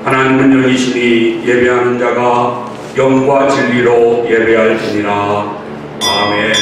하나님은 영이시니 예배하는 자가 영과 진리로 예배할지니라. 아멘.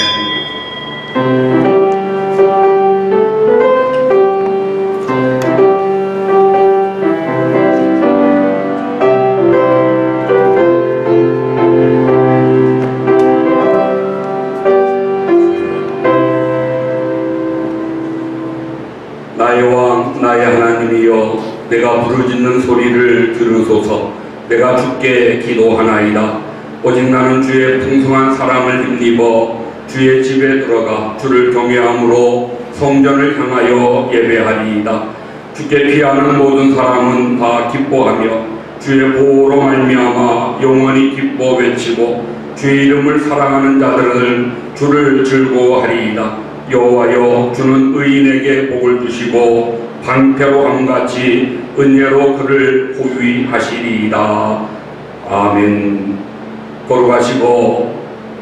나의 왕 나의 하나님이여, 내가 부르짖는 소리를 들으소서. 내가 주께 기도하나이다. 오직 나는 주의 풍성한 사랑을 힘입어 주의 집에 들어가 주를 경외함으로 성전을 향하여 예배하리이다. 주께 피하는 모든 사람은 다 기뻐하며 주의 보호로 말미암아 영원히 기뻐 외치고 주의 이름을 사랑하는 자들은 주를 즐거워하리이다. 여호와여, 주는 의인에게 복을 주시고 방패로 함같이 은혜로 그를 호위하시리이다. 아멘. 거룩하시고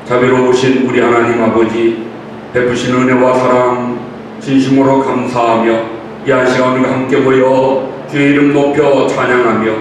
자비로우신 우리 하나님 아버지, 베푸신 은혜와 사랑 진심으로 감사하며 이 한 시간 우리가 함께 모여 주의 이름 높여 찬양하며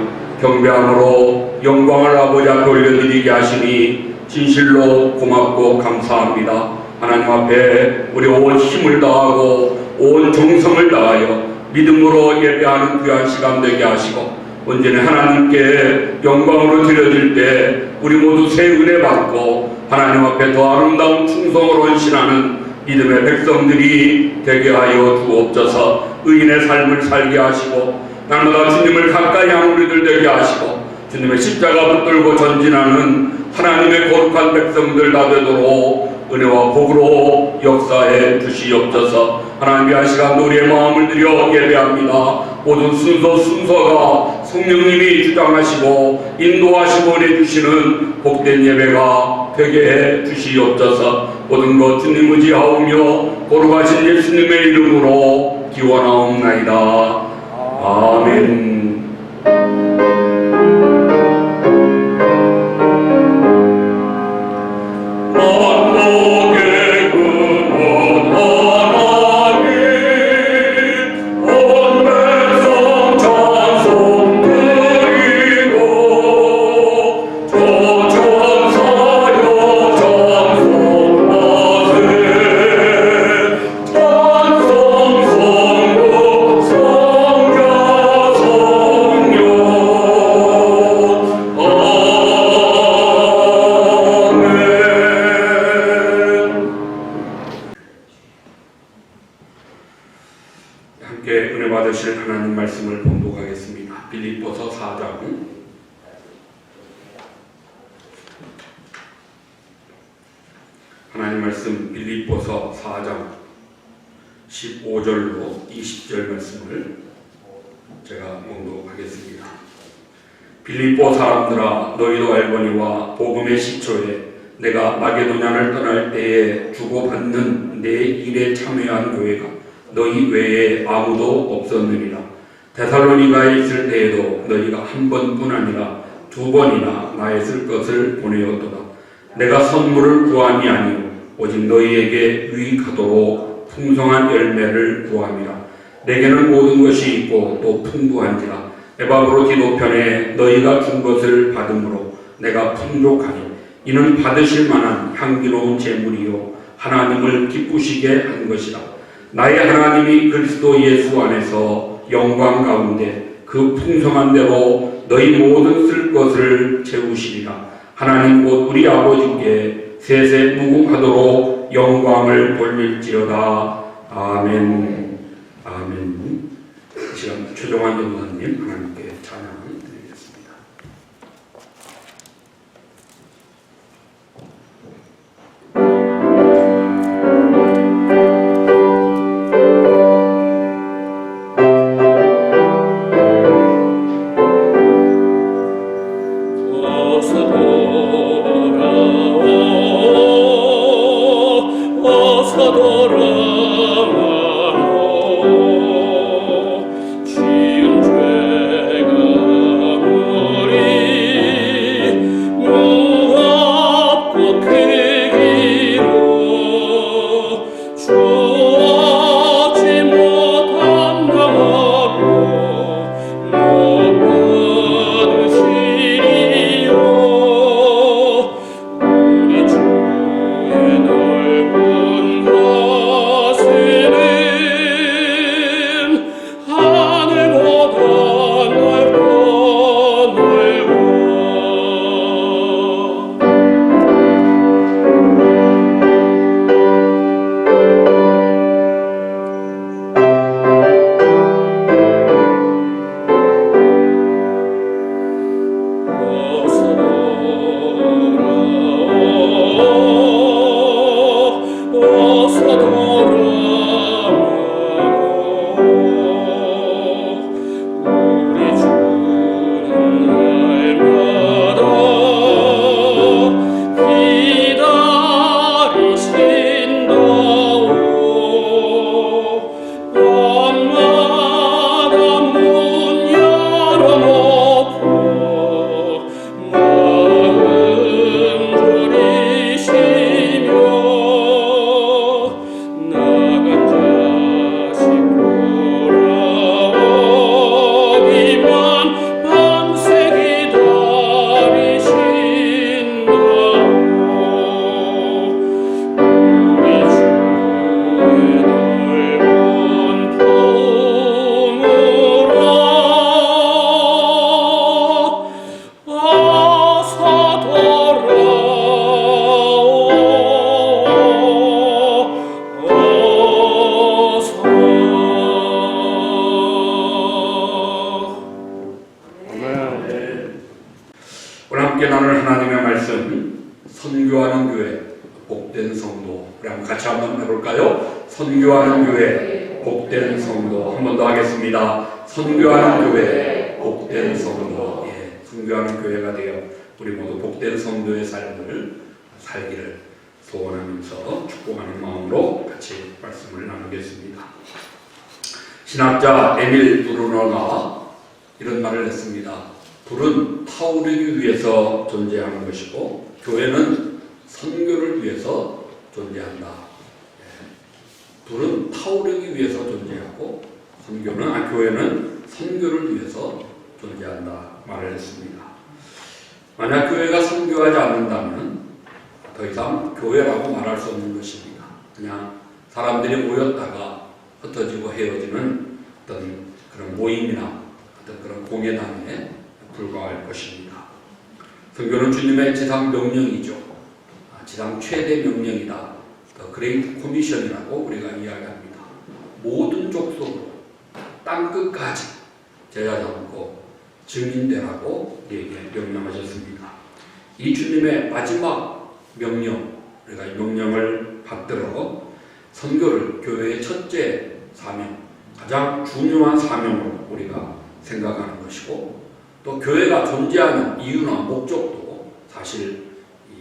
경배함으로 영광을 아버지 앞에 올려드리게 하시니 진실로 고맙고 감사합니다. 하나님 앞에 우리 온 힘을 다하고 온 정성을 다하여 믿음으로 예배하는 귀한 시간 되게 하시고, 언제나 하나님께 영광으로 드려질 때 우리 모두 새 은혜 받고 하나님 앞에 더 아름다운 충성으로 헌신하는 믿음의 백성들이 되게 하여 주옵소서. 의인의 삶을 살게 하시고 날마다 주님을 가까이 하는 우리들 되게 하시고 주님의 십자가 붙들고 전진하는 하나님의 거룩한 백성들 다 되도록 은혜와 복으로 역사해 주시옵소서. 하나님의 한 시간 우리의 마음을 들여 예배합니다. 모든 순서가 성령님이 주장하시고 인도하시고 내주시는 복된 예배가 되게 해 주시옵소서. 모든 것 주님 의지하오며 거룩하신 예수님의 이름으로 기원하옵나이다. 아멘. 하나님 말씀을 봉독하겠습니다. 빌립보서 4장 하나님 말씀 빌립보서 4장 15절로 20절 말씀을 제가 봉독하겠습니다. 빌립보 사람들아, 너희도 알거니와 복음의 시초에 내가 마게도냐를 떠날 때에 주고받는 내 일에 참여한 교회가 너희 외에 아무도 없었느니라. 데살로니가에 있을 때에도 너희가 한 번뿐 아니라 두 번이나 나의 쓸 것을 보내었도다. 내가 선물을 구함이 아니오 오직 너희에게 유익하도록 풍성한 열매를 구함이라. 내게는 모든 것이 있고 또 풍부한지라. 에바브로디도 편에 너희가 준 것을 받음으로 내가 풍족하니 이는 받으실 만한 향기로운 제물이요 하나님을 기쁘시게 한 것이라. 나의 하나님이 그리스도 예수 안에서 영광 가운데 그 풍성한 대로 너희 모든 쓸 것을 채우시리라. 하나님 곧 우리 아버지께 세세 무궁하도록 영광을 돌릴지어다. 아멘. 아멘. 이 시간 최종환 전도사님 하나님께 찬양 드리겠습니다. 지은 죄가 함께 나눌 하나님의 말씀, 선교하는 교회, 복된 성도. 우리 한번 같이 한번 해볼까요? 선교하는 교회, 복된 성도. 한 번 더 하겠습니다. 선교하는 교회, 복된 성도. 예, 선교하는 교회가 되어 우리 모두 복된 성도의 삶을 살기를 소원하면서 축복하는 마음으로 같이 말씀을 나누겠습니다. 신학자 에밀 브루너가 이런 말을 했습니다. 불은 타오르기 위해서 존재하는 것이고 교회는 선교를 위해서 존재한다. 불은 타오르기 위해서 존재하고 교회는 선교를 위해서 존재한다 말을 했습니다. 만약 교회가 선교하지 않는다면 더 이상 교회라고 말할 수 없는 것입니다. 그냥 사람들이 모였다가 흩어지고 헤어지는 어떤 그런 모임이나 어떤 그런 공예단에 불과할 것입니다. 선교는 주님의 지상 명령이죠. 지상 최대 명령이다. The Great Commission이라고 우리가 이야기합니다. 모든 족속으로 땅끝까지 제자 삼고 증인되라고 우리에게 명령하셨습니다. 이 주님의 마지막 명령, 우리가 이 명령을 받들어 선교를 교회의 첫째 사명, 가장 중요한 사명으로 우리가 생각하는 것이고, 또 교회가 존재하는 이유나 목적도 사실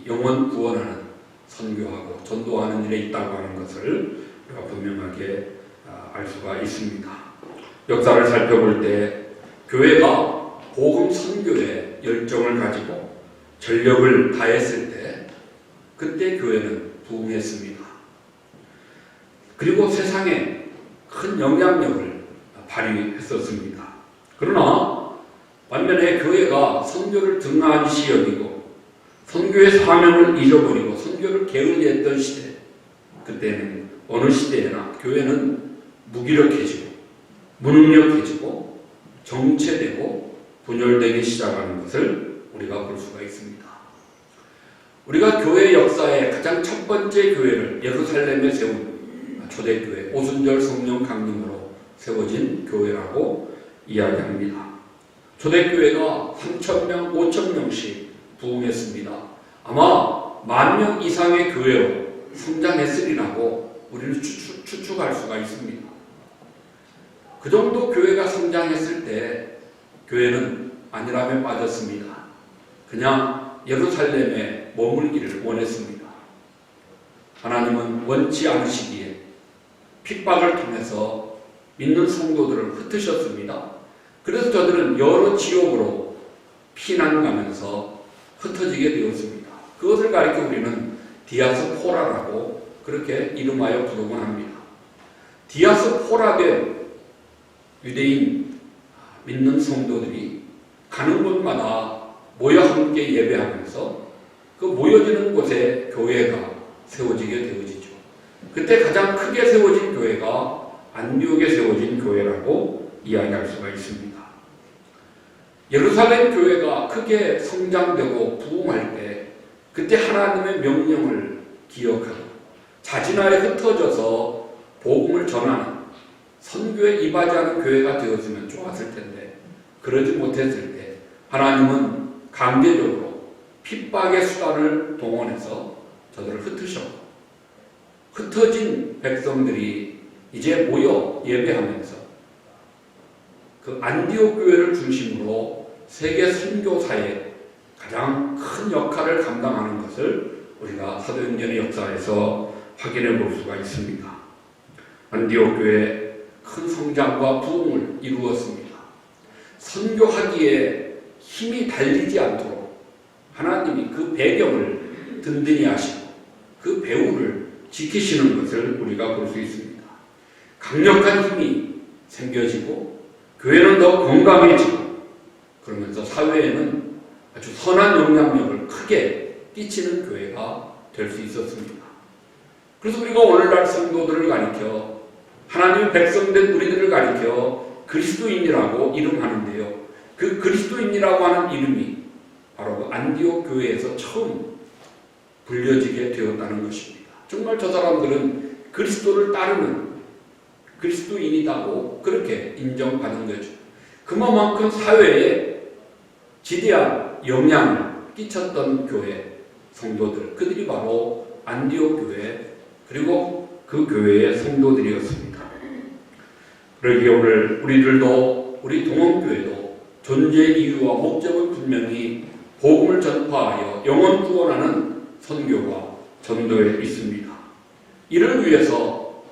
영혼 구원하는, 선교하고 전도하는 일에 있다고 하는 것을 우리가 분명하게 알 수가 있습니다. 역사를 살펴볼 때 교회가 복음 선교에 열정을 가지고 전력을 다했을 때 그때 교회는 부흥했습니다. 그리고 세상에 큰 영향력을 발휘했었습니다. 그러나 반면에 교회가 선교를 등한시 여기고 선교의 사명을 잊어버리고 선교를 게을리했던 시대, 그때는 어느 시대에나 교회는 무기력해지고 무능력해지고 정체되고 분열되기 시작하는 것을 우리가 볼 수가 있습니다. 우리가 교회 역사의 가장 첫 번째 교회를 예루살렘에 세운 초대교회, 오순절 성령 강림으로 세워진 교회라고 이야기합니다. 초대교회가 3,000명, 5,000명씩 부흥했습니다. 아마 10,000명 이상의 교회로 성장했으리라고 우리는 추측할 수가 있습니다. 그 정도 교회가 성장했을 때 교회는 안일함에 빠졌습니다. 그냥 예루살렘에 머물기를 원했습니다. 하나님은 원치 않으시기에 핍박을 통해서 믿는 성도들을 흩으셨습니다. 그래서 저들은 여러 지역으로 피난 가면서 흩어지게 되었습니다. 그것을 가리켜 우리는 디아스포라라고 그렇게 이름하여 부르곤 합니다. 디아스포라된 유대인 믿는 성도들이 가는 곳마다 모여 함께 예배하면서 그 모여지는 곳에 교회가 세워지게 되어지죠. 그때 가장 크게 세워진 교회가 안디옥에 세워진 교회라고 이야기할 수가 있습니다. 예루살렘 교회가 크게 성장되고 부흥할 때 그때 하나님의 명령을 기억하고 자진하에 흩어져서 복음을 전하는 선교에 임하지 교회가 되었으면 좋았을 텐데 그러지 못했을 때 하나님은 강제적으로 핍박의 수단을 동원해서 저들을 흩으셨고 흩어진 백성들이 이제 모여 예배하면서 그 안디옥 교회를 중심으로 세계 선교사에 가장 큰 역할을 감당하는 것을 우리가 사도행전의 역사에서 확인해 볼 수가 있습니다. 안디옥 교회 큰 성장과 부흥을 이루었습니다. 선교하기에 힘이 달리지 않도록 하나님이 그 배경을 든든히 하시고 그 배후를 지키시는 것을 우리가 볼 수 있습니다. 강력한 힘이 생겨지고 교회는 더 건강해지고 그러면서 사회에는 아주 선한 영향력을 크게 끼치는 교회가 될 수 있었습니다. 그래서 우리가 오늘날 성도들을 가리켜 하나님의 백성된 우리들을 가리켜 그리스도인이라고 이름하는데요. 그 그리스도인이라고 하는 이름이 바로 그 안디옥 교회에서 처음 불려지게 되었다는 것입니다. 정말 저 사람들은 그리스도를 따르는 그리스도인이라고 그렇게 인정받은 거죠. 그만큼 사회에 지대한 영향을 끼쳤던 교회 성도들, 그들이 바로 안디옥 교회 그리고 그 교회의 성도들이었습니다. 그러기에 오늘 우리들도 우리 동원교회도 존재 이유와 목적은 분명히 복음을 전파하여 영혼 구원하는 선교와 전도에 있습니다. 이를 위해서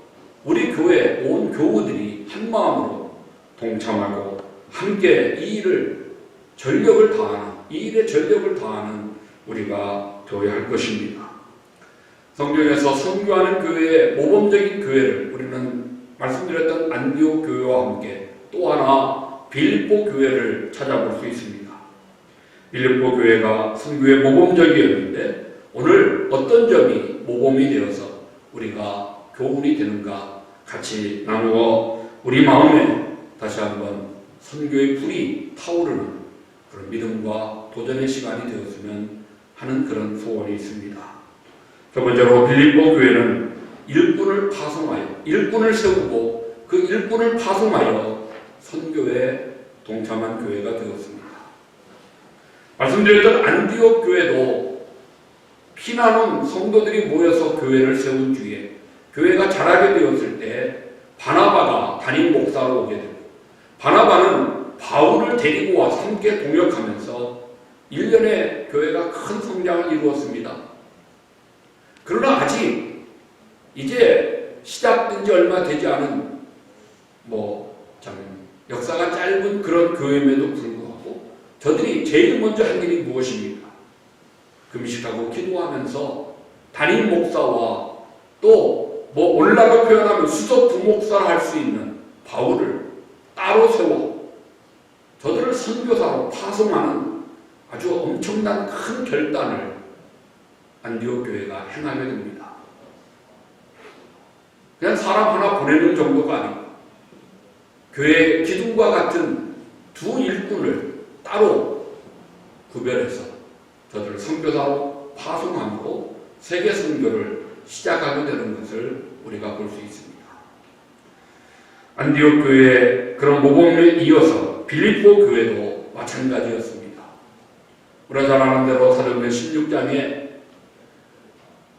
우리 교회 온 교우들이 한마음으로 동참하고 함께 이 일에 전력을 다하는 우리가 되어야 할 것입니다. 성경에서 선교하는 교회의 모범적인 교회를 우리는 말씀드렸던 안디옥 교회와 함께 또 하나 빌립보 교회를 찾아볼 수 있습니다. 빌립보 교회가 선교의 모범적이었는데 오늘 어떤 점이 모범이 되어서 우리가 교훈이 되는가 같이 나누어 우리 마음에 다시 한번 선교의 불이 타오르는 그런 믿음과 도전의 시간이 되었으면 하는 그런 소원이 있습니다. 첫 번째로 빌립보 교회는 일꾼을 세우고 그 일꾼을 파송하여 선교에 동참한 교회가 되었습니다. 말씀드렸던 안디옥 교회도 피나는 성도들이 모여서 교회를 세운 뒤에 교회가 자라게 되었을 때 바나바가 담임 목사로 오게 됩니다. 바나바는 바울을 데리고 와서 함께 동역하면서 1년에 교회가 큰 성장을 이루었습니다. 그러나 아직 이제 시작된 지 얼마 되지 않은 역사가 짧은 그런 교회임에도 불구하고 저들이 제일 먼저 한 일이 무엇입니까? 금식하고 기도하면서 담임 목사와 또 오늘날로 표현하면 수석 부목사를 할 수 있는 바울을 따로 세워 저들을 선교사로 파송하는 아주 엄청난 큰 결단을 안디옥 교회가 행하게 됩니다. 그냥 사람 하나 보내는 정도가 아니고 교회의 기둥과 같은 두 일꾼을 따로 구별해서 저들을 선교사로 파송함으로 세계 선교를 시작하게 되는 것을 우리가 볼 수 있습니다. 안디옥 교회의 그런 모범에 이어서 빌립보 교회도 마찬가지였습니다. 우리가 잘 아는 대로 사도행전 16장에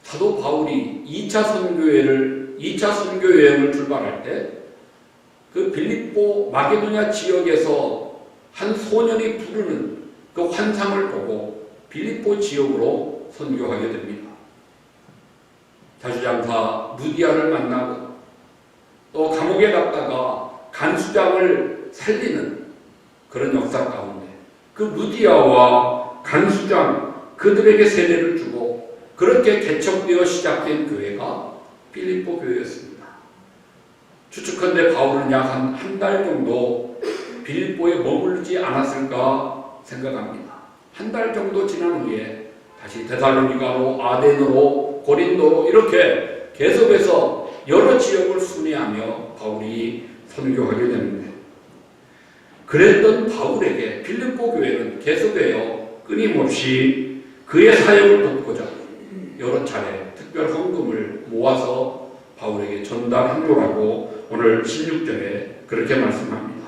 사도 바울이 2차 선교 여행을 출발할 때 그 빌립보 마게도냐 지역에서 한 소년이 부르는 그 환상을 보고 빌립보 지역으로 선교하게 됩니다. 자주장사 누디아를 만나고 또 감옥에 갔다가 간수장을 살리는 그런 역사 가운데 그 누디아와 간수장 그들에게 세례를 주고 그렇게 개척되어 시작된 교회가 빌립보 교회였습니다. 추측컨대 바울은 약 한 달 정도 빌립보에 머물지 않았을까 생각합니다. 한 달 정도 지난 후에 다시 데살로니가로 아덴으로 고린도로 이렇게 계속해서 여러 지역을 순회하며 바울이 선교하게 되는데 그랬던 바울에게 빌립보 교회는 계속해서 끊임없이 그의 사역을 돕고자 여러 차례 특별 헌금을 모아서 바울에게 전달하노라고 오늘 16절에 그렇게 말씀합니다.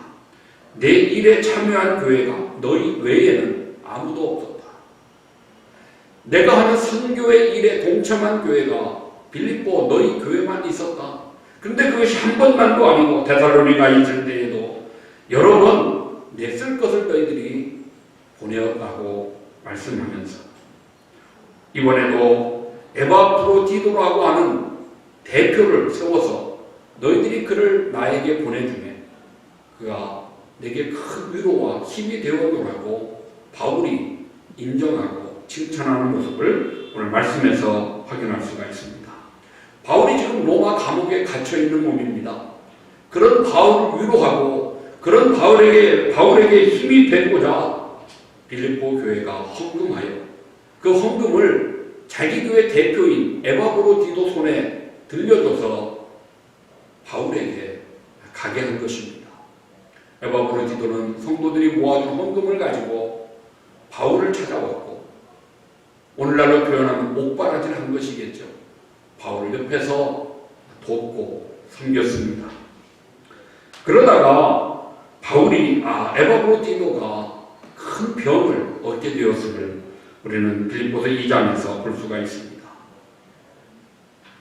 내 일에 참여한 교회가 너희 외에는 아무도 없었다. 내가 하는 선교의 일에 동참한 교회가 빌립보 너희 교회만 있었다. 근데 그것이 한 번만도 아니고 데살로니가 있을 때에도 여러 번 내 쓸 것을 너희들이 보내었다고 말씀하면서 이번에도 에바프로디도라고 하는 대표를 세워서 너희들이 그를 나에게 보내주매 그가 내게 큰 위로와 힘이 되어오라고 바울이 인정하고 칭찬하는 모습을 오늘 말씀에서 확인할 수가 있습니다. 바울이 지금 로마 감옥에 갇혀있는 몸입니다. 그런 바울을 위로하고 그런 바울에게 힘이 되고자 빌립보 교회가 헌금하여 그 헌금을 자기 교회 대표인 에바브로디도 손에 들려줘서 바울에게 가게 한 것입니다. 에바브로디도는 성도들이 모아준 헌금을 가지고 바울을 찾아왔고 오늘날로 표현하면 옥바라지를 한 것이겠죠. 바울을 옆에서 돕고 섬겼습니다. 그러다가 바울이 에바브로디도가 큰 병을 얻게 되었음을 우리는 빌립보서 2장에서 볼 수가 있습니다.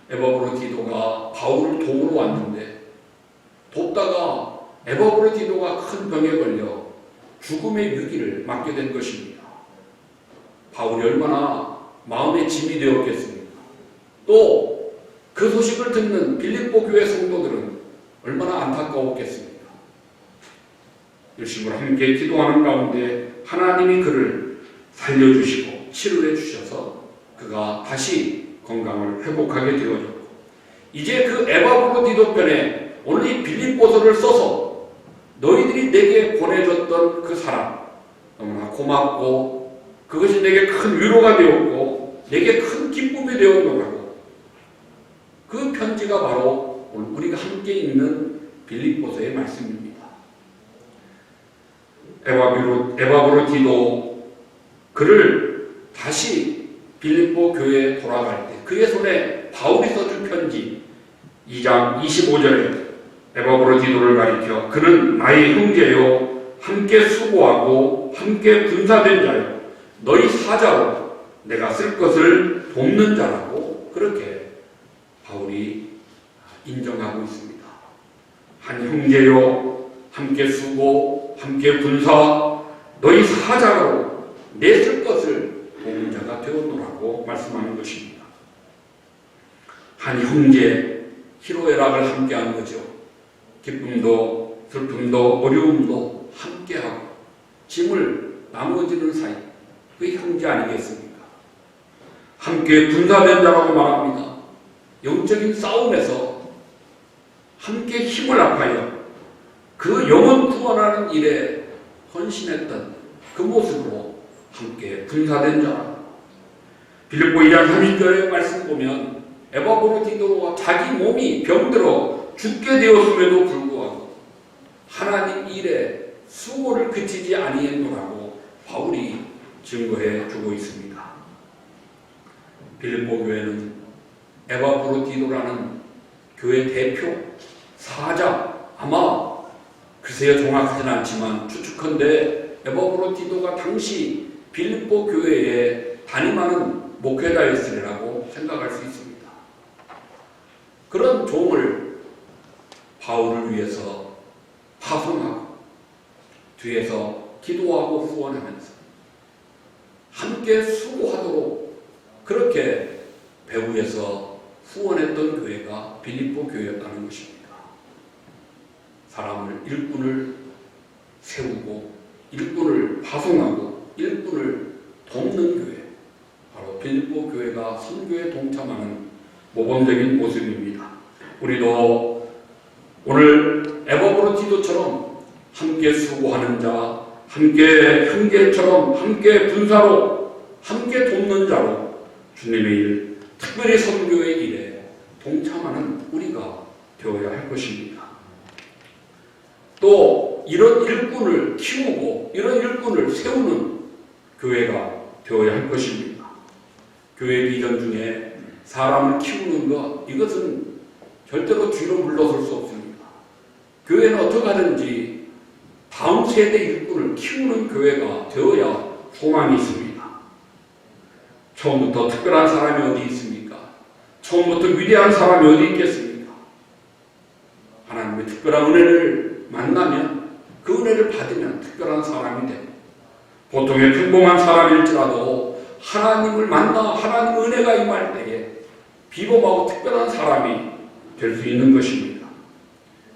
에바브로디도가 바울을 도우러 왔는데 돕다가 에바브로디도가 큰 병에 걸려 죽음의 위기를 맞게 된 것입니다. 바울이 얼마나 마음의 짐이 되었겠습니까? 또 그 소식을 듣는 빌립보 교회 성도들은 얼마나 안타까웠겠습니까? 열심으로 함께 기도하는 가운데 하나님이 그를 살려주시고 치료해 주셔서 그가 다시 건강을 회복하게 되어졌고, 이제 그 에바브로디도 편에 오늘 이 빌립보서를 써서 너희들이 내게 보내줬던 그 사람 너무나 고맙고 그것이 내게 큰 위로가 되었고 내게 큰 기쁨이 되었노라고, 그 편지가 바로 오늘 우리가 함께 읽는 빌립보서의 말씀입니다. 에바브로디도 그를 다시 빌립보 교회에 돌아갈 때 그의 손에 바울이 써준 편지 2장 25절에 에바브로디도를 가리켜 그는 나의 형제요 함께 수고하고 함께 분사된 자요 너희 사자로 내가 쓸 것을 돕는 자라고 그렇게 바울이 인정하고 있습니다. 한 형제요 함께 수고 함께 분사 너희 사자로 내 쓸 것을 돕는 자가 되었노라고 말씀하는 것입니다. 한 형제 희로애락을 함께하는 거죠. 기쁨도 슬픔도 어려움도 함께하고 짐을 나누어지는 사이, 그게 형제 아니겠습니까? 함께 분사된 자라고 말합니다. 영적인 싸움에서 함께 힘을 합하여 그 영혼 구원하는 일에 헌신했던 그 모습으로 함께 분사된 자. 빌립보 2장 30절의 말씀 보면 에바브로디도가 자기 몸이 병들어 죽게 되었음에도 불구하고 하나님 일에 수고를 그치지 아니했노라고 바울이 증거해 주고 있습니다. 빌립보 교회는 에바브로디도라는 교회 대표, 사자, 아마 글쎄요 정확하진 않지만 추측컨대 에바브로디도가 당시 빌립보 교회에 담임하는 목회자였으리라고 생각할 수 있습니다. 그런 종을 바울을 위해서 파송하고 뒤에서 기도하고 후원하면서 함께 수고하도록 그렇게 배후에서 후원했던 교회가 빌립보 교회였다는 것입니다. 사람을 일꾼을 세우고 일꾼을 파송하고 일꾼을 돕는 교회, 바로 빌립보 교회가 선교에 동참하는 모범적인 모습입니다. 우리도 오늘 에바브로디도처럼 함께 수고하는 자, 함께 형제처럼 함께 분사로 함께 돕는 자로 주님의 일, 특별히 선교의 일에 동참하는 우리가 되어야 할 것입니다. 또 이런 일꾼을 키우고 이런 일꾼을 세우는 교회가 되어야 할 것입니다. 교회 비전 중에 사람을 키우는 것, 이것은 절대로 뒤로 물러설 수 없습니다. 교회는 어떻게 하든지 다음 세대 일꾼을 키우는 교회가 되어야 소망이 있습니다. 처음부터 특별한 사람이 어디 있습니까? 처음부터 위대한 사람이 어디 있겠습니까? 하나님의 특별한 은혜를 만나면 그 은혜를 받으면 특별한 사람이 되고, 보통의 평범한 사람일지라도 하나님을 만나 하나님의 은혜가 임할 때에 비범하고 특별한 사람이 될 수 있는 것입니다.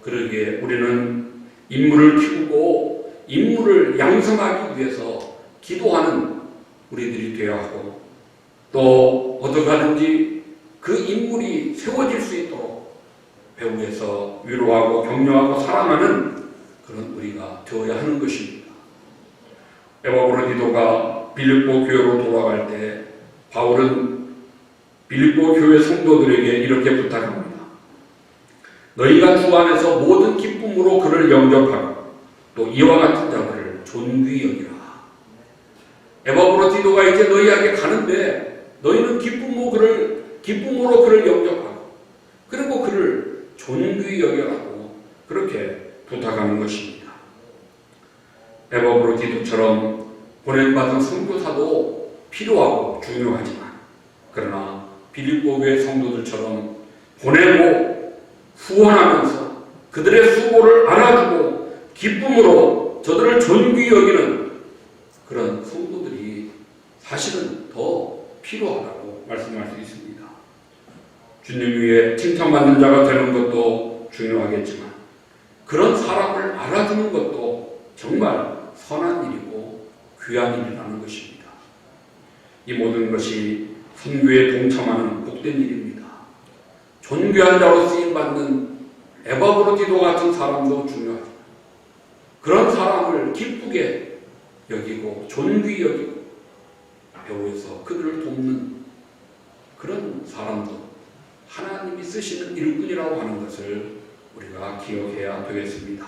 그러기에 우리는 인물을 키우고 인물을 양성하기 위해서 기도하는 우리들이 되어야 하고, 또 어떻게 하든지 그 인물이 세워질 수 있도록 배후에서 위로하고 격려하고 사랑하는 그런 우리가 되어야 하는 것입니다. 에바브로디도가 빌립보 교회로 돌아갈 때 바울은 빌립보 교회 성도들에게 이렇게 부탁합니다. 너희가 주 안에서 모든 기쁨으로 그를 영접하고 또 이와 같은 자들을 존귀히 여기라. 에바브로디도가 이제 너희에게 가는데 너희는 기쁨으로 그를 영접하고 그리고 그를 존귀히 여겨라고 그렇게 부탁하는 것입니다. 에바브로디도처럼 보냄받은 선교사도 필요하고 중요하지만, 그러나 빌립보 교회 성도들처럼 보내고 후원하면서 그들의 수고를 알아주고 기쁨으로 저들을 존귀히 여기는 그런 성도들이 사실은 더 필요하다고 말씀할 수 있습니다. 주님 위에 칭찬받는 자가 되는 것도 중요하겠지만, 그런 사람을 알아주는 것도 정말 선한 일이고 귀한 일이라는 것입니다. 이 모든 것이 선교에 동참하는 복된 일입니다. 존귀한 자로 쓰임받는 에바브로디도 같은 사람도 중요하지만, 그런 사람을 기쁘게 여기고 존귀히 여기고 배후에서 그들을 돕는 그런 사람도 하나님이 쓰시는 일꾼이라고 하는 것을 우리가 기억해야 되겠습니다.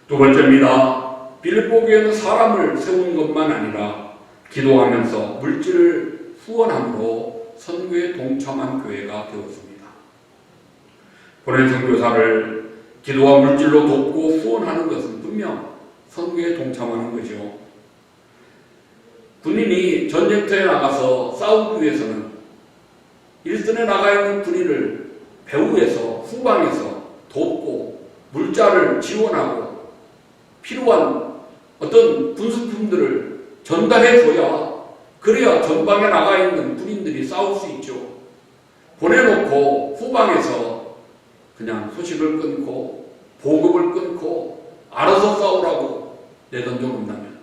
두 번째입니다. 빌립보 교회는 사람을 세운 것만 아니라 기도하면서 물질을 후원함으로 선교에 동참한 교회가 되었습니다. 보낸 선교사를 기도와 물질로 돕고 후원하는 것은 분명 선교에 동참하는 거죠. 군인이 전쟁터에 나가서 싸우기 위해서는 일선에 나가 있는 군인을 배후에서 후방에서 돕고 물자를 지원하고 필요한 어떤 군수품들을 전달해줘야, 그래야 전방에 나가 있는 군인들이 싸울 수 있죠. 보내놓고 후방에서 그냥 소식을 끊고 보급을 끊고 알아서 싸우라고 내던져 놓는다면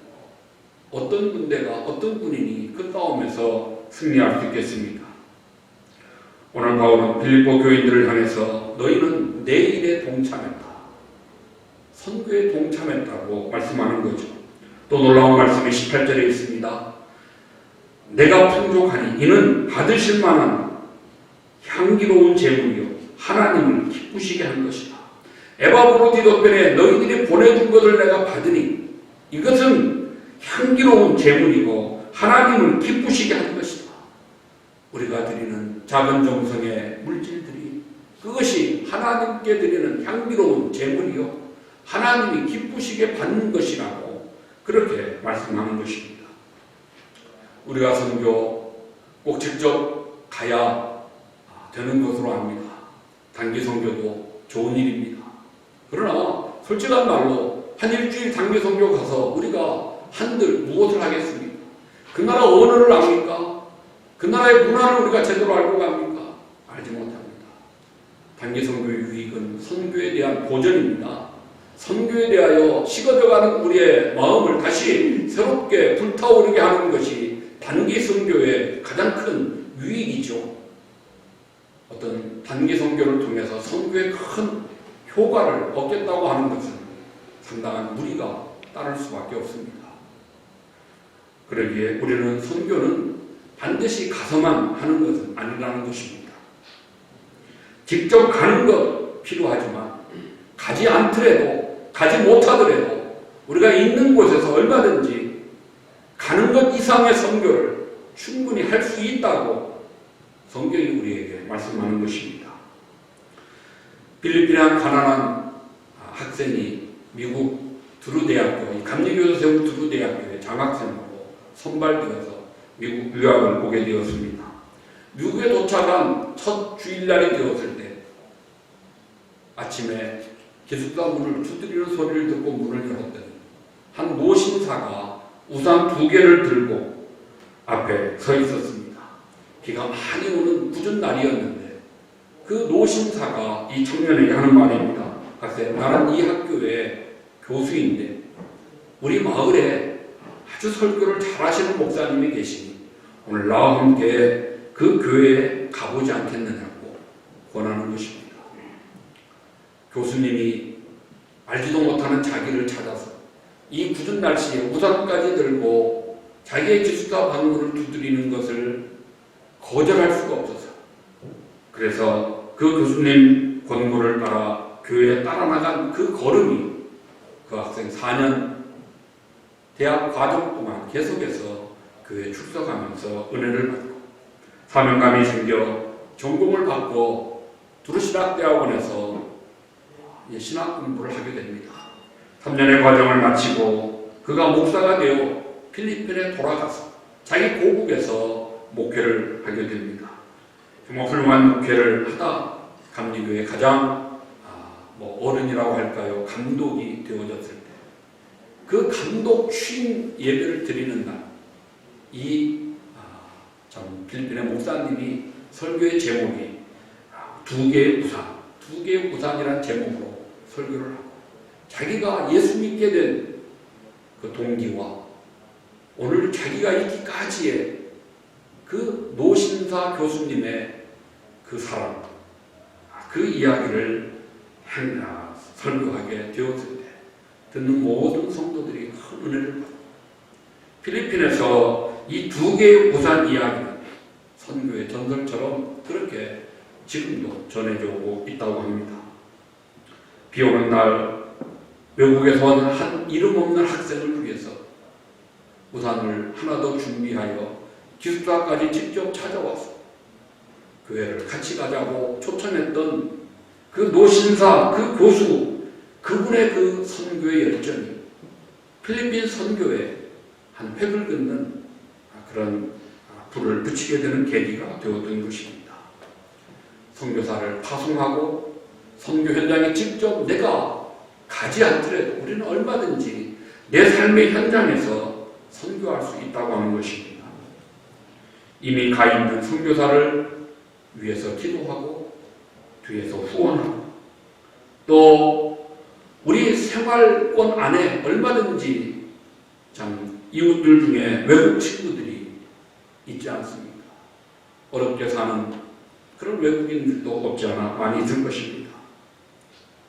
어떤 군대가, 어떤 군인이 그 싸움에서 승리할 수 있겠습니까? 오늘 바울은 빌립보 교인들을 향해서 너희는 내 일에 동참했다, 선교에 동참했다고 말씀하는 거죠. 또 놀라운 말씀이 18절에 있습니다. 내가 풍족하니 이는 받으실 만한 향기로운 제물이요 하나님을 기쁘시게 한 것이다. 에바브로디도 편에 너희들이 보내준 것을 내가 받으니 이것은 향기로운 제물이고 하나님을 기쁘시게 한 것이다. 우리가 드리는 작은 정성의 물질들이 그것이 하나님께 드리는 향기로운 제물이요 하나님이 기쁘시게 받는 것이라고 그렇게 말씀하는 것입니다. 우리가 선교 꼭 직접 가야 되는 것으로 압니다. 단기 선교도 좋은 일입니다. 그러나 솔직한 말로 한 일주일 단기 선교 가서 우리가 한들 무엇을 하겠습니까? 그 나라 언어를 압니까? 그 나라의 문화를 우리가 제대로 알고 갑니까? 알지 못합니다. 단기 선교의 유익은 선교에 대한 보전입니다. 선교에 대하여 식어져가는 우리의 마음을 다시 새롭게 불타오르게 하는 것이 단기 선교의 가장 큰 유익이죠. 어떤 단기 선교를 통해서 선교에 큰 효과를 얻겠다고 하는 것은 상당한 무리가 따를 수밖에 없습니다. 그러기에 우리는 선교는 반드시 가서만 하는 것은 아니라는 것입니다. 직접 가는 것 필요하지만 가지 않더라도, 가지 못하더라도 우리가 있는 곳에서 얼마든지 가는 것 이상의 선교를 충분히 할 수 있다고 성경이 우리에게 말씀하는 것입니다. 필리핀의 한 가난한 학생이 미국 두루 대학교, 감리교에서 세운 두루 대학교에 장학생으로 선발되어서 미국 유학을 오게 되었습니다. 미국에 도착한 첫 주일날이 되었을 때 아침에 기숙사 문을 두드리는 소리를 듣고 문을 열었더니 한 노신사가 우산 2개를 들고 앞에 서 있었습니다. 비가 많이 오는 궂은 날이었는데 그 노신사가 이 청년에게 하는 말입니다. 학생, 나는 이 학교의 교수인데 우리 마을에 아주 설교를 잘하시는 목사님이 계시니 오늘 나와 함께 그 교회에 가보지 않겠느냐고 권하는 것입니다. 교수님이 알지도 못하는 자기를 찾아서 이 궂은 날씨에 우산까지 들고 자기의 기숙사 방문을 두드리는 것을 거절할 수가 없어서, 그래서 그 교수님 권고를 따라 교회에 따라 나간 그 걸음이 그 학생 4년 대학 과정 동안 계속해서 교회에 출석하면서 은혜를 받고 사명감이 생겨 전공을 받고 두루시락 대학원에서 신학 공부를 하게 됩니다. 3년의 과정을 마치고 그가 목사가 되어 필리핀에 돌아가서 자기 고국에서 목회를 하게 됩니다. 정말 훌륭한 목회를 하다 감리교회 가장 어른이라고 할까요? 감독이 되어졌을 때 그 감독 취임 예배를 드리는 날 참 필리핀의 목사님이 설교의 제목이 두 개의 우산이라는 제목으로 설교를 하고 자기가 예수 믿게 된 그 동기와 오늘 자기가 있기까지의 그 노신사 교수님의 그 사랑, 그 이야기를 설교하게 되었을 때 듣는 모든 성도들이 큰 은혜를 받고 필리핀에서 이 두 개의 우산 이야기는 선교의 전설처럼 그렇게 지금도 전해져 오고 있다고 합니다. 비 오는 날 외국에서 온 한 이름 없는 학생을 위해서 우산을 하나 더 준비하여 기숙사까지 직접 찾아와서 교회를 같이 가자고 초청했던 그 노신사, 그 교수, 그분의 그 선교의 열정이 필리핀 선교에 한 획을 긋는 그런 불을 붙이게 되는 계기가 되었던 것입니다. 선교사를 파송하고 선교 현장에 직접 내가 가지 않더라도 우리는 얼마든지 내 삶의 현장에서 선교할 수 있다고 하는 것입니다. 이미 가 있는 선교사를 위해서 기도하고 뒤에서 후원하고 또 우리 생활권 안에 얼마든지 참 이웃들 중에 외국 친구들이 있지 않습니까? 어렵게 사는 그런 외국인들도 없지 않아 많이 있을 것입니다.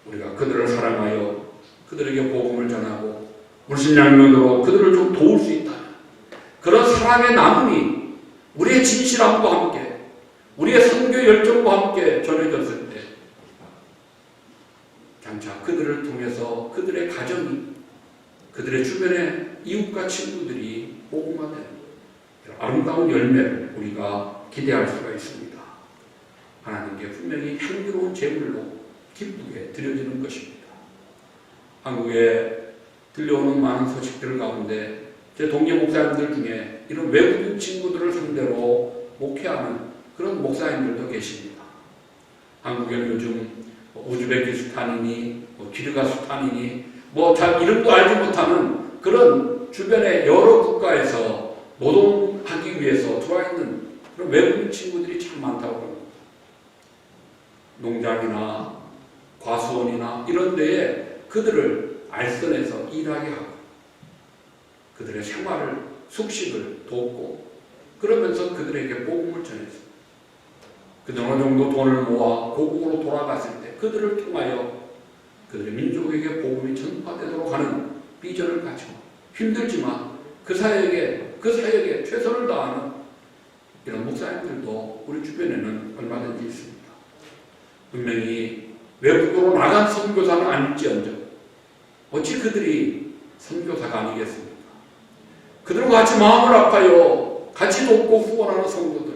우리가 그들을 사랑하여 그들에게 복음을 전하고 물심양면으로 그들을 좀 도울 수 있다면 그런 사랑의 나눔이 우리의 진실함과 함께 우리의 선교 열정과 함께 전해졌을 때 장차 그들을 통해서 그들의 가정이 그들의 주변의 이웃과 친구들이 복음화되는 아름다운 열매를 우리가 기대할 수가 있습니다. 하나님께 분명히 향기로운 제물로 기쁘게 드려지는 것입니다. 한국에 들려오는 많은 소식들 가운데 제 동계 목사님들 중에 이런 외국인 친구들을 상대로 목회하는 그런 목사님들도 계십니다. 한국에는 요즘 우즈베키스탄이니 키르가스탄이니 잘 이름도 알지 못하는 그런 주변의 여러 국가에서 노동하기 위해서 들어와 있는 그런 외국인 친구들이 참 많다고 합니다. 농장이나 과수원이나 이런 데에 그들을 알선해서 일하게 하고 그들의 생활을 숙식을 돕고 그러면서 그들에게 복음을 전해서 그들 어느 정도 돈을 모아 고국으로 돌아갔을 때 그들을 통하여 그들의 민족에게 복음이 전파되도록 하는 비전을 가지고 힘들지만 그 사역에 최선을 다하는 이런 목사님들도 우리 주변에는 얼마든지 있습니다. 분명히 외국으로 나간 선교사는 아닐지언정 어찌 그들이 선교사가 아니겠습니까? 그들과 같이 마음을 아파요 같이 돕고 후원하는 성도들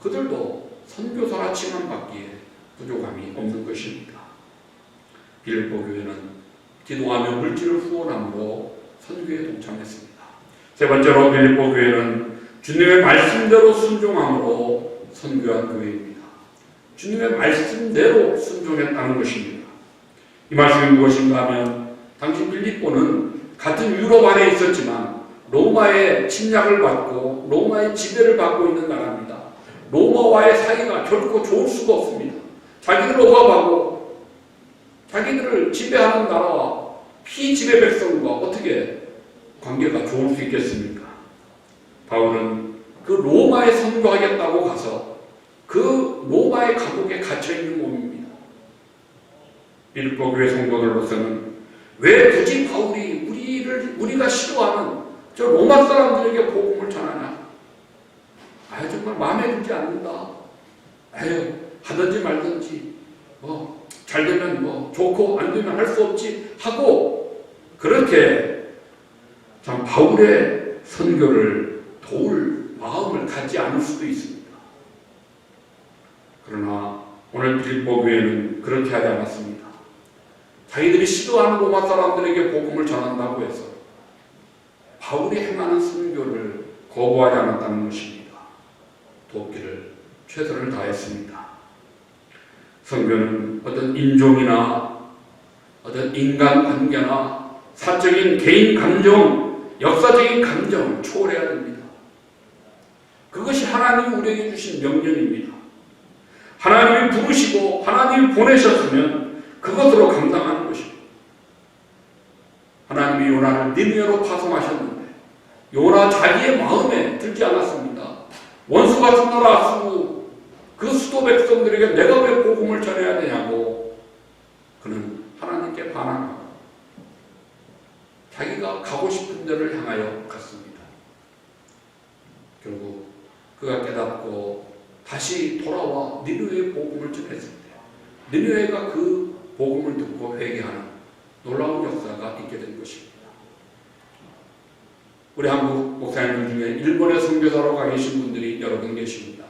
그들도 선교사라 칭함받기에 부족함이 없는 것입니다. 빌립보 교회는 기도하며 물질을 후원함으로 선교에 동참했습니다. 세 번째로 빌립보 교회는 주님의 말씀대로 순종함으로 선교한 교회입니다. 주님의 말씀대로 순종했다는 것입니다. 이 말씀이 무엇인가 하면 당시 빌립보는 같은 유럽 안에 있었지만 로마의 침략을 받고 로마의 지배를 받고 있는 나라입니다. 로마와의 사이가 결코 좋을 수가 없습니다. 자기들 억압하고 자기들을 지배하는 나라와 피지배 백성과 어떻게 관계가 좋을 수 있겠습니까? 바울은 그 로마에 선교하겠다고 가서 그 로마의 감옥에 갇혀있는 몸입니다. 빌립보 교회 성도들로서는 왜 굳이 바울이 우리가 싫어하는 저 로마 사람들에게 복음을 전하냐? 정말 마음에 들지 않는다. 하든지 말든지 잘 되면 좋고 안 되면 할 수 없지 하고 그렇게 참 바울의 선교를 도울 마음을 갖지 않을 수도 있습니다. 그러나 오늘 빌립보 교회는 그렇게 하지 않았습니다. 자기들이 시도하는 로마 사람들에게 복음을 전한다고 해서 바울이 행하는 선교를 거부하지 않았다는 것입니다. 돕기를 최선을 다했습니다. 선교는 어떤 인종이나 어떤 인간관계나 사적인 개인 감정, 역사적인 감정을 초월해야 됩니다. 그것이 하나님이 우리에게 주신 명령입니다. 하나님이 부르시고 하나님이 보내셨으면 그것으로 감당하는 것입니다. 하나님이 요나를 니느웨로 파송하셨는데 요나 자기의 마음에 들지 않았습니다. 원수 같은 나라 쓰고 그 수도 백성들에게 내가 왜 복음을 전해야 되냐고 그는 하나님께 반항하고 자기가 가고 싶은 데를 향하여 갔습니다. 결국 그가 깨닫고 다시 돌아와 니느웨의 복음을 전했습니다. 니느웨가 그 복음을 듣고 회개하는 놀라운 역사가 있게 된 것입니다. 우리 한국 목사님들 중에 일본에 선교사로 가 계신 분들이 여러 분 계십니다.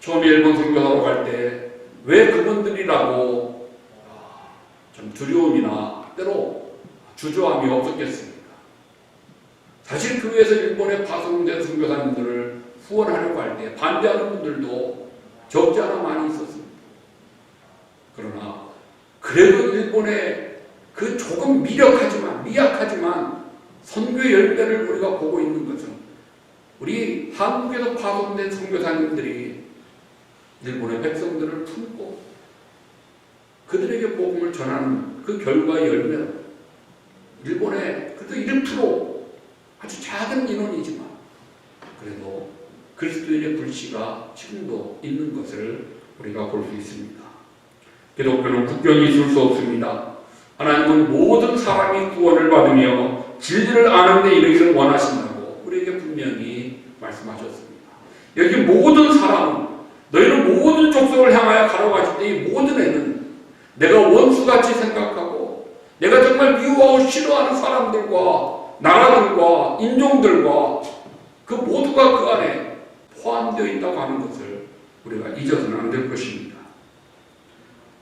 처음에 일본 선교사로 갈 때 왜 그분들이라고 좀 두려움이나 때로 주저함이 없었겠습니까? 사실 교회에서 일본에 파송된 선교사님들을 후원하려고 할 때 반대하는 분들도 적지 않아 많이 있었습니다. 그러나 그래도 일본의 그 조금 미약하지만 선교의 열매를 우리가 보고 있는 것은 우리 한국에서 파송된 선교사님들이 일본의 백성들을 품고 그들에게 복음을 전하는 그 결과의 열매로 일본의 그래도 1% 아주 작은 인원이지만 그래도 그리스도인의 불씨가 지금도 있는 것을 우리가 볼 수 있습니다. 기독교는 국경이 있을 수 없습니다. 하나님은 모든 사람이 구원을 받으며 진리를 아는 데 이르기를 원하신다고 우리에게 분명히 말씀하셨습니다. 여기 모든 사람은 너희는 모든 족속을 향하여 가라고 때 이 모든 애는 내가 원수같이 생각하고 내가 정말 미워하고 싫어하는 사람들과 나라들과 인종들과 그 모두가 그 안에 포함되어 있다고 하는 것을 우리가 잊어서는 안 될 것입니다.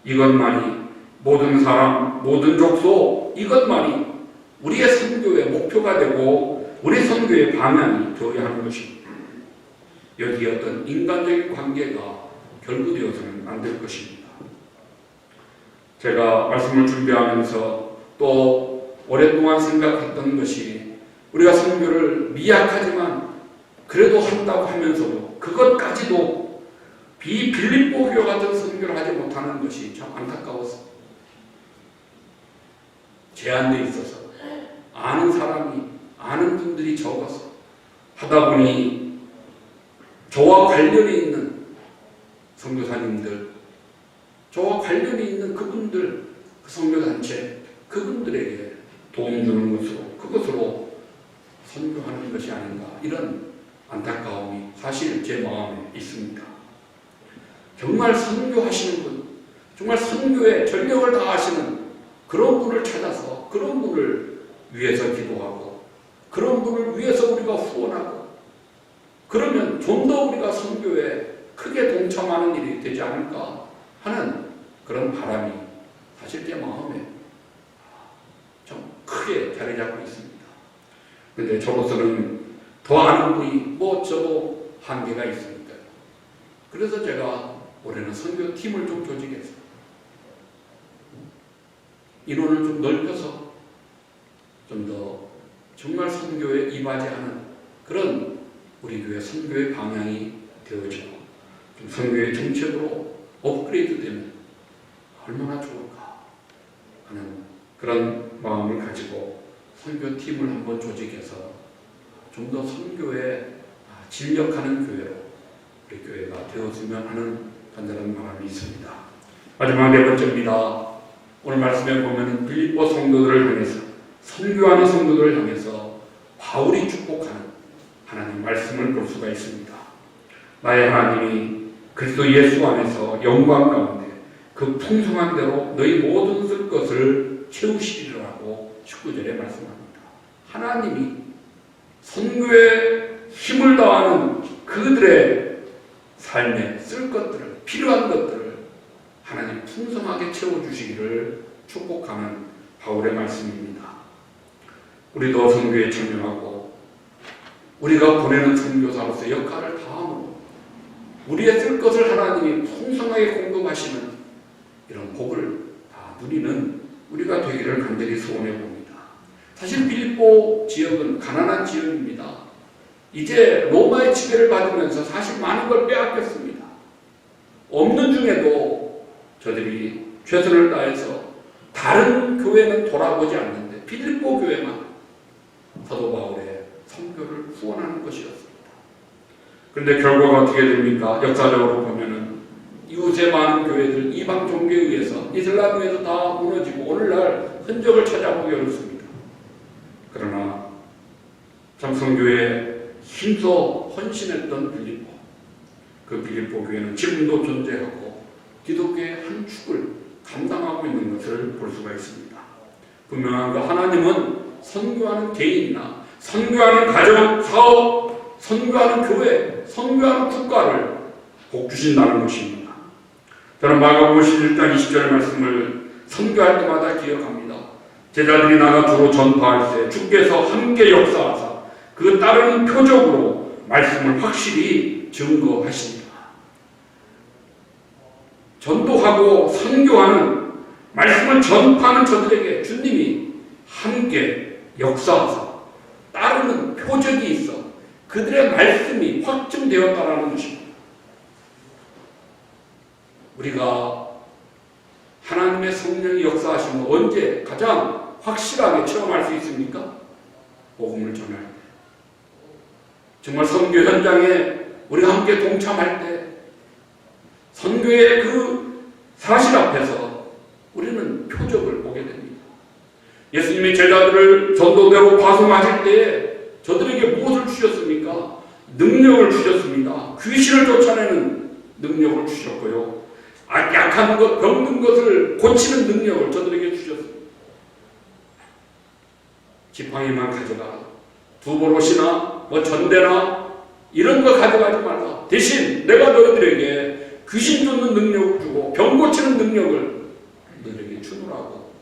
이것만이 모든 사람, 모든 족속 이것만이 우리의 선교의 목표가 되고 우리 선교의 방향이 되어야 하는 것입니다. 여기에 어떤 인간적인 관계가 결부되어서는 안 될 것입니다. 제가 말씀을 준비하면서 또 오랫동안 생각했던 것이 우리가 선교를 미약하지만 그래도 한다고 하면서도 그것까지도 빌립보 교회 같은 선교를 하지 못하는 것이 참 안타까웠습니다. 제한되어 있어서 아는 분들이 적어서 하다 보니 저와 관련이 있는 선교사님들, 저와 관련이 있는 그분들, 그 선교단체, 그분들에게 도움 주는 그것으로 선교하는 것이 아닌가 이런 안타까움이 사실 제 마음에 있습니다. 정말 선교하시는 분, 정말 선교에 전력을 다하시는 그런 분을 찾아서 그런 분을 위해서 기도하고 그런 분을 위해서 우리가 후원하고 그러면 좀 더 우리가 선교에 크게 동참하는 일이 되지 않을까 하는 그런 바람이 사실 제 마음에 좀 크게 자리 잡고 있습니다. 그런데 저로서는 더 아는 분이 저도 한계가 있으니까요. 그래서 제가 올해는 선교팀을 좀 조직해서 인원을 좀 넓혀서 좀 더 정말 선교에 임하지하는 그런 우리 교회 선교의 방향이 되어져 좀 선교의 정책으로 업그레이드되면 얼마나 좋을까 하는 그런 마음을 가지고 선교팀을 한번 조직해서 좀 더 선교에 진력하는 교회로 우리 교회가 되었으면 하는 간절한 마음이 있습니다. 마지막 네 번째입니다. 오늘 말씀에 보면 빌립보 성도들을 향해서 선교하는 성도들을 향해서 바울이 축복하는 하나님 말씀을 볼 수가 있습니다. 나의 하나님이 그리스도 예수 안에서 영광 가운데 그 풍성한 대로 너희 모든 쓸 것을 채우시리라고 19절에 말씀합니다. 하나님이 선교에 힘을 다하는 그들의 삶에 쓸 것들을, 필요한 것들을 하나님 풍성하게 채워주시기를 축복하는 바울의 말씀입니다. 우리도 선교에 참여하고 우리가 보내는 선교사로서 역할을 다함으로 우리의 쓸 것을 하나님이 풍성하게 공급하시는 이런 복을 다 누리는 우리가 되기를 간절히 소원해 봅니다. 사실 빌립보 지역은 가난한 지역입니다. 이제 로마의 지배를 받으면서 사실 많은 걸 빼앗겼습니다. 없는 중에도 저들이 최선을 다해서 다른 교회는 돌아보지 않는데 빌립보 교회만 사도 바울의 선교를 후원하는 것이었습니다. 그런데 결과가 어떻게 됩니까? 역사적으로 보면은 이웃의 많은 교회들 이방 종교에 의해서 이슬람에서 다 무너지고 오늘날 흔적을 찾아보기 어렵습니다. 그러나 참선교회에 힘써 헌신했던 빌립보, 그 빌립보 교회는 지금도 존재하고 기독교의 한 축을 감당하고 있는 것을 볼 수가 있습니다. 분명한 거 하나님은 선교하는 개인이나 선교하는 가정, 사업, 선교하는 교회, 선교하는 국가를 복 주신다는 것입니다. 저는 마가복음 11장 20절 말씀을 선교할 때마다 기억합니다. 제자들이 나가 두루 전파할 때 주께서 함께 역사하사 그 따르는 표적으로 말씀을 확실히 증거하십니다. 전도하고 선교하는 말씀을 전파하는 저들에게 주님이 함께 역사하사 따르는 표적이 있어 그들의 말씀이 확증되었다라는 것입니다. 우리가 하나님의 성령이 역사하시면 언제 가장 확실하게 체험할 수 있습니까? 복음을 전할 때. 정말 선교 현장에 우리가 함께 동참할 때 선교의 그 사실 앞에서 우리는 표적을 보게 됩니다. 예수님이 제자들을 전도대로 파송하실 때에 저들에게 무엇을 주셨습니까? 능력을 주셨습니다. 귀신을 쫓아내는 능력을 주셨고요. 약한 것, 병든 것을 고치는 능력을 저들에게 주셨습니다. 지팡이만 가져가, 두보롯이나 전대나 이런 거 가져가지 말라. 대신 내가 너희들에게 귀신 쫓는 능력을 주고 병 고치는 능력을 너희들에게 주노라고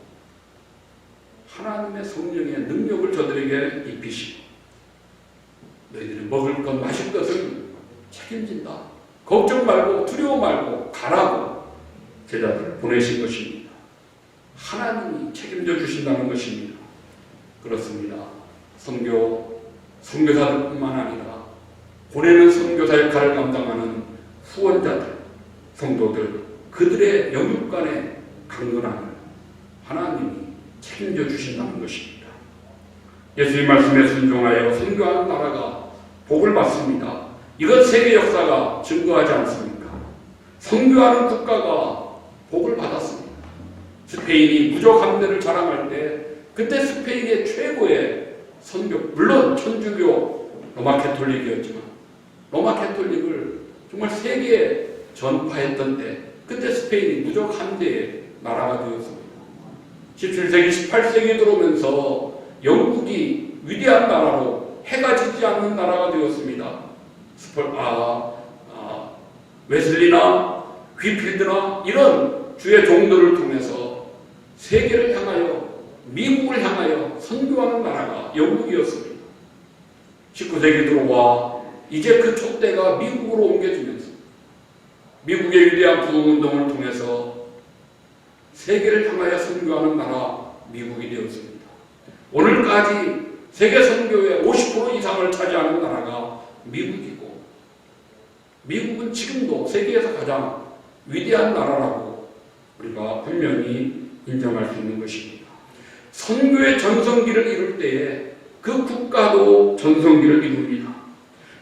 하나님의 성령의 능력을 저들에게 입히시고 너희들이 먹을 것 마실 것은 책임진다. 걱정 말고 두려워 말고 가라고 제자들을 보내신 것입니다. 하나님이 책임져 주신다는 것입니다. 그렇습니다. 선교사들뿐만 아니라 보내는 선교사 역할을 감당하는 후원자들, 성도들, 그들의 영육간의 강건함을 하나님이 책임져 주신다는 것입니다. 예수님 말씀에 순종하여 선교하는 나라가 복을 받습니다. 이건 세계 역사가 증거하지 않습니까? 선교하는 국가가 복을 받았습니다. 스페인이 무적 함대를 자랑할 때 그때 스페인의 최고의 선교, 물론 천주교 로마 캐톨릭이었지만 로마 캐톨릭을 정말 세계에 전파했던 때 그때 스페인이 무적 함대의 나라가 되었습니다. 17세기, 18세기에 들어오면서 영국이 위대한 나라로 해가 지지 않는 나라가 되었습니다. 웨슬리나 휘필드나 이런 주의 종들을 통해서 세계를 향하여 미국을 향하여 선교하는 나라가 영국이었습니다. 19세기 들어와 이제 그 촛대가 미국으로 옮겨지면서 미국의 위대한 부흥운동을 통해서 세계를 향하여 선교하는 나라 미국이 되었습니다. 오늘까지 세계 선교의 50% 이상을 차지하는 나라가 미국이고 미국은 지금도 세계에서 가장 위대한 나라라고 우리가 분명히 인정할 수 있는 것입니다. 선교의 전성기를 이룰 때에 그 국가도 전성기를 이룹니다.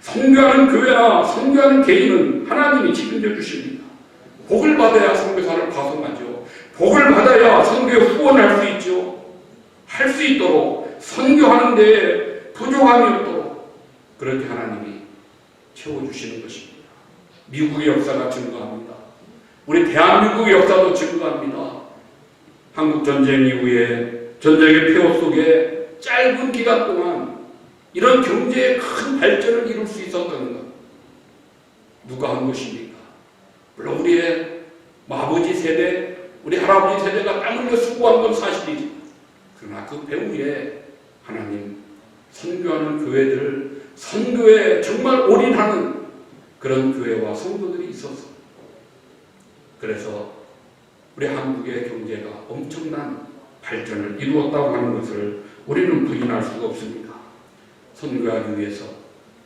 선교하는 교회나 선교하는 개인은 하나님이 책임져 주십니다. 복을 받아야 선교사를 파송하죠. 복을 받아야 선교에 후원할 수 있죠. 할 수 있도록 선교하는 데에 부족함이 없도록 그렇게 하나님이 채워주시는 것입니다. 미국의 역사가 증거합니다. 우리 대한민국의 역사도 증거합니다. 한국전쟁 이후에 전쟁의 폐허 속에 짧은 기간 동안 이런 경제의 큰 발전을 이룰 수 있었다는 것 누가 한 것입니까? 물론 우리의 아버지 세대, 우리 할아버지 세대가 땀 흘려 수고한 건 사실이지. 그러나 그 배후에 하나님 선교하는 교회들, 선교 그런 교회와 성도들이 있어서, 그래서 우리 한국의 경제가 엄청난 발전을 이루었다고 하는 것을 우리는 부인할 수가 없습니다. 선교하기 위해서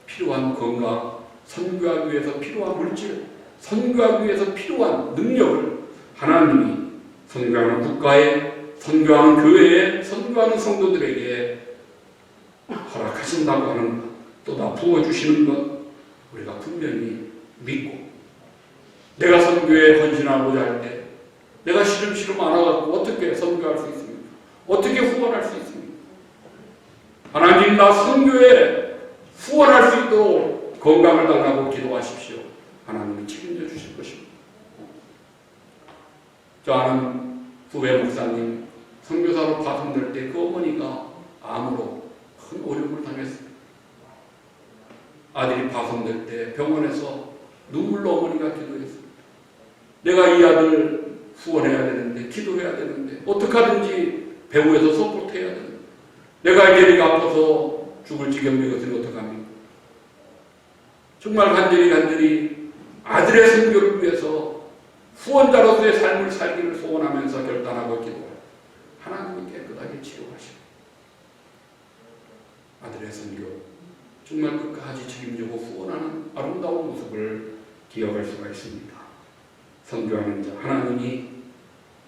필요한 건강, 선교하기 위해서 필요한 물질, 선교하기 위해서 필요한 능력을 하나님이 선교하는 국가에, 선교하는 교회에, 선교하는 성도들에게 허락하신다고 하는 것, 또 다 부어주시는 것 우리가 분명히 믿고, 내가 선교에 헌신하고자 할 때 내가 시름시름 안 와갖고 어떻게 선교할 수 있습니까? 어떻게 후원할 수 있습니까? 하나님, 나 선교에 후원할 수 있도록 건강을 달라고 기도하십시오. 하나님이 책임져 주실 것입니다. 저 아는 후배 목사님 선교사로 파송될 때 그 어머니가 암으로 큰 어려움을 당했습니다. 아들이 파송될 때 병원에서 눈물로 어머니가 기도했습니다. 내가 이 아들 후원해야 되는데, 기도해야 되는데, 어떻게 하든지 배후에서 서포트해야 되는데, 내가 이제리가 아파서 죽을 지경인 것을 어떡합니까? 정말 간절히 아들의 선교를 위해서 후원자로서의 삶을 살기를 소원하면서 결단하고 기도해요. 하나님이 깨끗하게 치료하시고, 아들의 선교 정말 끝까지 책임지고 후원하는 아름다운 모습을 기억할 수가 있습니다. 선교하는 자 하나님이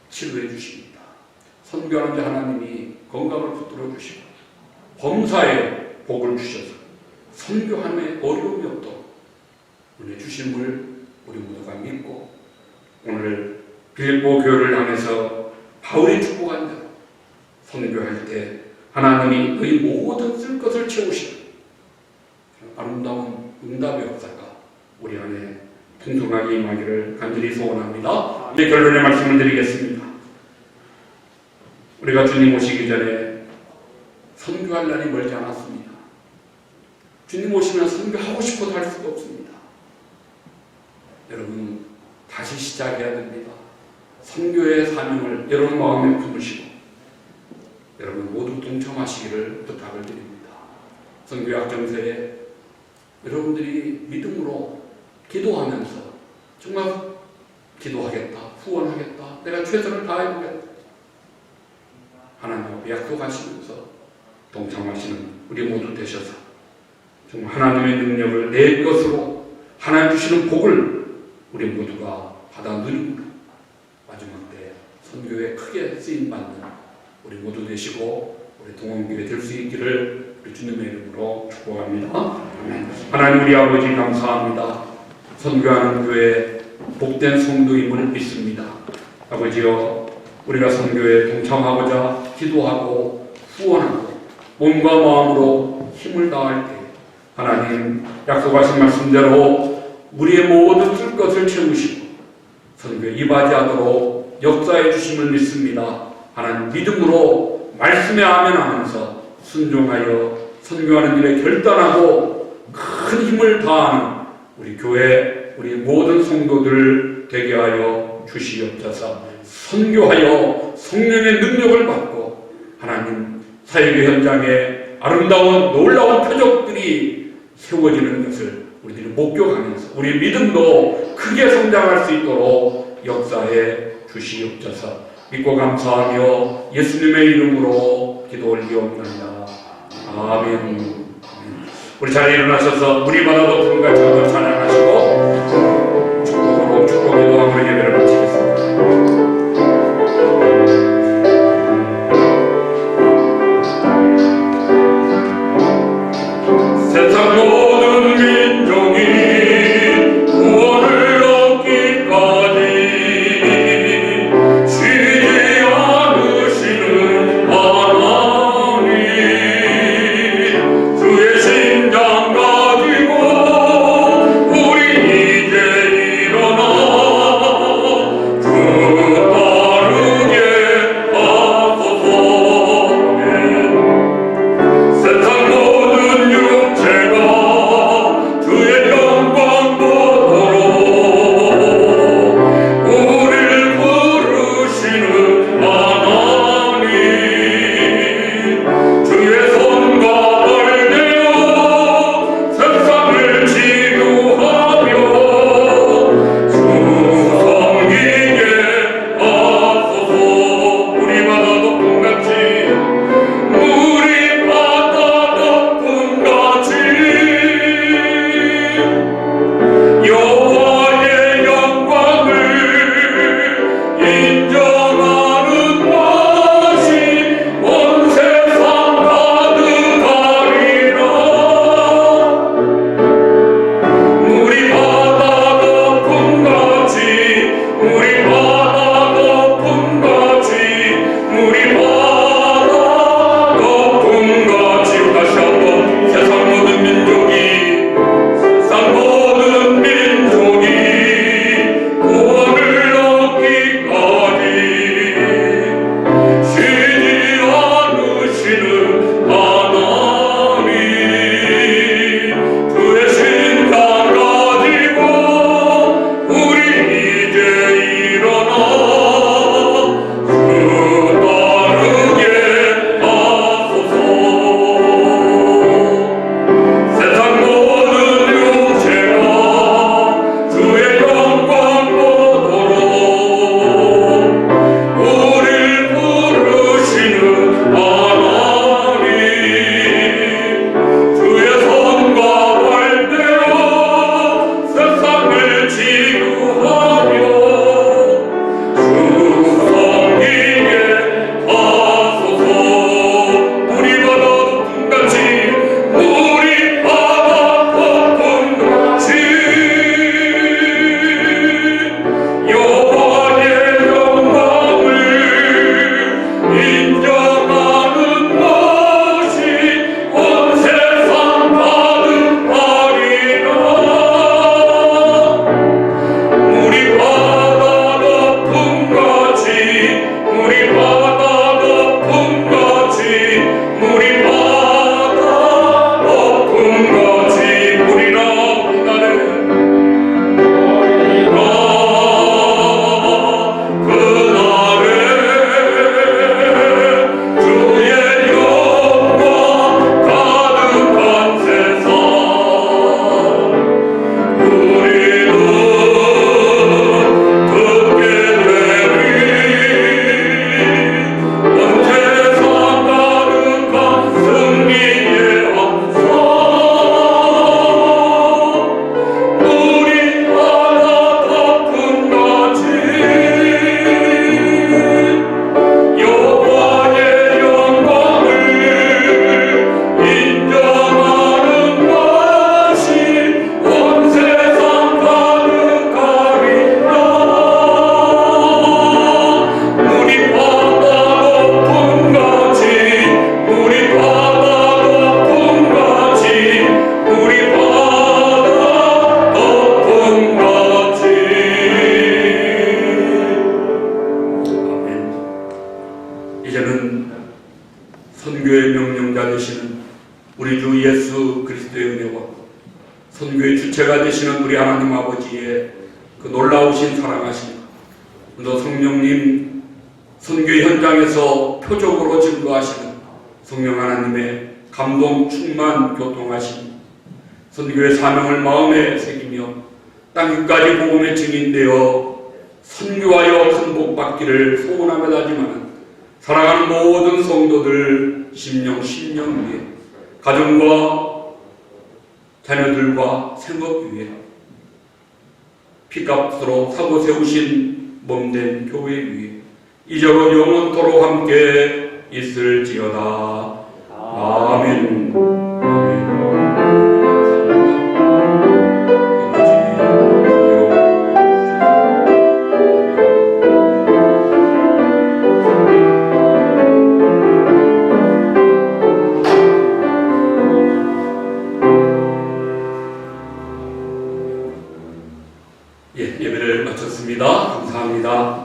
치료해 주십니다. 선교하는 자 하나님이 건강을 붙들어 주시고, 범사에 복을 주셔서 선교함에 어려움이 없도록 은혜 주심을 우리 모두가 믿고, 오늘 빌립보 교회를 향해서 바울이 축복한 대로 선교할 때 하나님이 그의 모든 쓸 것을 채우시는 아름다운 응답의 역사가 우리 안에 풍성하게 임하기를 간절히 소원합니다. 이제 결론의 말씀을 드리겠습니다. 우리가 주님 오시기 전에 선교할 날이 멀지 않았습니다. 주님 오시면 선교하고 싶어도 할 수가 없습니다. 여러분, 다시 시작해야 됩니다. 선교의 사명을 여러분 마음에 품으시고 여러분 모두 동참하시기를 부탁을 드립니다. 선교 약정서에 여러분들이 믿음으로 기도하면서 정말 기도하겠다, 후원하겠다, 내가 최선을 다해보겠다, 하나님 앞에 약속하시면서 동참하시는 우리 모두 되셔서 정말 하나님의 능력을 내 것으로 하나님 주시는 복을 우리 모두가 받아 누리고 마지막 때 선교에 크게 쓰임받는 우리 모두 되시고 우리 동원교회 될 수 있기를 우리 주님의 이름으로 축복합니다. 아멘. 하나님 우리 아버지 감사합니다. 선교하는 교회 복된 성도임을 믿습니다. 아버지여, 우리가 선교에 동참하고자 기도하고 후원하고 몸과 마음으로 힘을 다할 때 하나님 약속하신 말씀대로 우리의 모든 쓸 것을 채우시고 선교에 이바지하도록 역사해 주심을 믿습니다. 하나님 믿음으로 말씀에 아멘하면서 순종하여 선교하는 일에 결단하고 큰 힘을 다하는 우리 교회, 우리 모든 성도들 되게 하여 주시옵소서. 선교하여 성령의 능력을 받고 하나님 사역의 현장에 아름다운 놀라운 표적들이 세워지는 것을 우리들이 목격하면서 우리 믿음도 크게 성장할 수 있도록 역사해 주시옵소서. 믿고 감사하며 예수님의 이름으로 기도 올리옵나이다. 아멘. 우리 자리에 일어나셔서 우리 바다 높은 같이 한번 찬양하시고 축복으로 축복 기도하고 예배를 마치겠습니다. 세상 모든 민족이 구원을 얻기까지 쉬지 않으시는 하나님, 주의 심장 가지고 선교의 주체가 되시는 우리 하나님 아버지의 그 놀라우신 사랑하심, 또 성령님 선교 현장에서 표적으로 증거하시는 성령 하나님의 감동 충만 교통하심, 선교의 사명을 마음에 새기며 땅 끝까지 복음의 증인되어 선교하여 큰 복 받기를 소원하며 다짐하는 사랑하는 모든 성도들 심령 위에, 가정과 자녀들과 생업 위에 피값으로 사고 세우신 몸된 교회 위에 이제로 영원토록 함께 있을지어다. 아멘. 예배를 마쳤습니다. 감사합니다.